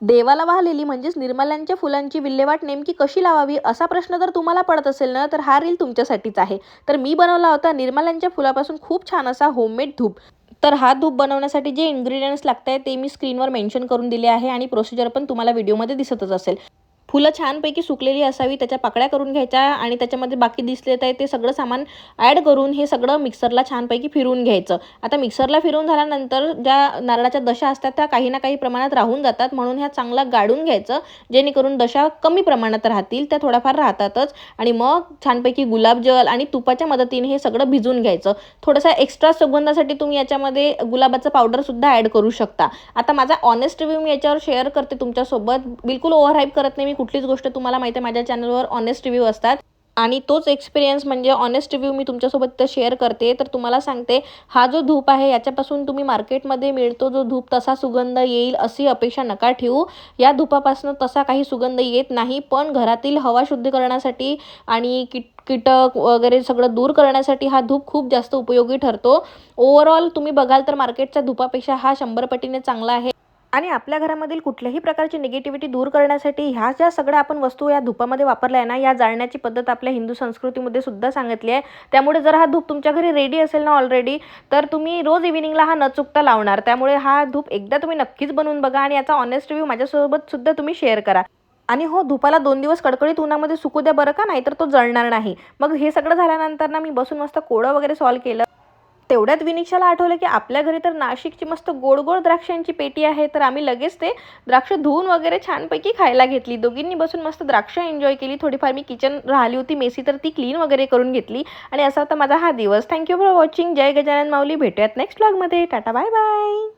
देवाला वाहलेली म्हणजेच निर्माल्यांच्या फुलांची विल्हेवाट नेमकी कशी लावावी असा प्रश्न जर तुम्हाला पडत असेल ना, तर हा रील तुमच्यासाठीच आहे. तर मी बनवला होता निर्माल्यांच्या फुलापासून खूप छान असा होममेड धूप. तर हा धूप बनवण्यासाठी जे इन्ग्रेडियंट्स लागत आहे ते मी स्क्रीनवर मेन्शन करून दिले आहे आणि प्रोसिजर पण तुम्हाला व्हिडिओमध्ये दिसतच असेल. फुलं छानपैकी सुकलेली असावी, त्याच्या पाकळ्या करून घ्यायच्या आणि त्याच्यामध्ये बाकी दिसले आहे ते सगळं सामान ॲड करून हे सगळं मिक्सरला छानपैकी फिरवून घ्यायचं. आता मिक्सरला फिरवून झाल्यानंतर ज्या नारळाच्या दशा असतात त्या काही ना काही प्रमाणात राहून जातात, म्हणून ह्या चांगला गाळून घ्यायचं, जेणेकरून दशा कमी प्रमाणात राहतील. त्या थोड्याफार राहतातच. आणि मग छानपैकी गुलाबजल आणि तुपाच्या मदतीने हे सगळं भिजवून घ्यायचं. थोडासा एक्स्ट्रा सुगंधासाठी तुम्ही याच्यामध्ये गुलाबाचं पावडरसुद्धा ॲड करू शकता. आता माझा ऑनेस्ट रिव्ह्यू मी याच्यावर शेअर करते तुमच्यासोबत. बिलकुल ओव्हरहाईप करत नाही मी कुठलीच गोष्ट. तुम्हाला माहिती आहे माझ्या चॅनलवर ऑनेस्ट रिव्ह्यू असतात आणि तोच एक्सपिरियन्स म्हणजे ऑनेस्ट रिव्ह्यू मी तुमच्यासोबत तर शेअर करते. तर तुम्हाला सांगते, हा जो धूप आहे याच्यापासून तुम्ही मार्केटमध्ये मिळतो जो धूप तसा सुगंध येईल अशी अपेक्षा नका ठेवू. या धुपापासून तसा काही सुगंध येत नाही, पण घरातील हवा शुद्ध करण्यासाठी आणि कीटक वगैरे सगळं दूर करण्यासाठी हा धूप खूप जास्त उपयोगी ठरतो. ओव्हरऑल तुम्ही बघाल तर मार्केटच्या धुपापेक्षा हा 100 पटीने चांगला आहे. आणि आपल्या घरामधील कुठल्याही प्रकारची निगेटिव्हिटी दूर करण्यासाठी ह्या ज्या सगळ्या आपण वस्तू या धुपामध्ये वापरल्या आहे ना, या जाळण्याची पद्धत आपल्या हिंदू संस्कृतीमध्ये सुद्धा सांगितली आहे. त्यामुळे जर हा धूप तुमच्या घरी रेडी असेल ना ऑलरेडी, तर तुम्ही रोज इव्हिनिंगला हा न चुकता लावणार. त्यामुळे हा धूप एकदा तुम्ही नक्कीच बनवून बघा आणि याचा ऑनेस्ट रिव्ह्यू माझ्यासोबत सुद्धा तुम्ही शेअर करा. आणि हो, धुपाला 2 दिवस कडकडीत उन्हामध्ये सुकू द्या बरं का, नाहीतर तो जळणार नाही. मग हे सगळं झाल्यानंतर ना मी बसून मस्त कोडं वगैरे सॉल्व केलं. तेवढ्यात विनिक्षाला आठवलं की आपल्या घरी तर नाशिकची मस्त गोड गोड द्राक्षांची पेटी आहे. तर आम्ही लगेच ते द्राक्ष धुवून वगैरे छानपैकी खायला घेतली. दोघींनी बसून मस्त द्राक्ष एन्जॉय केली. थोडीफार मी किचन राहिली होती मेसी, तर ती क्लीन वगैरे करून घेतली. आणि असा होता माझा हा दिवस. Thank you for watching. जय गजानन माऊली. भेटूयात नेक्स्ट व्लॉगमध्ये. Tata bye bye.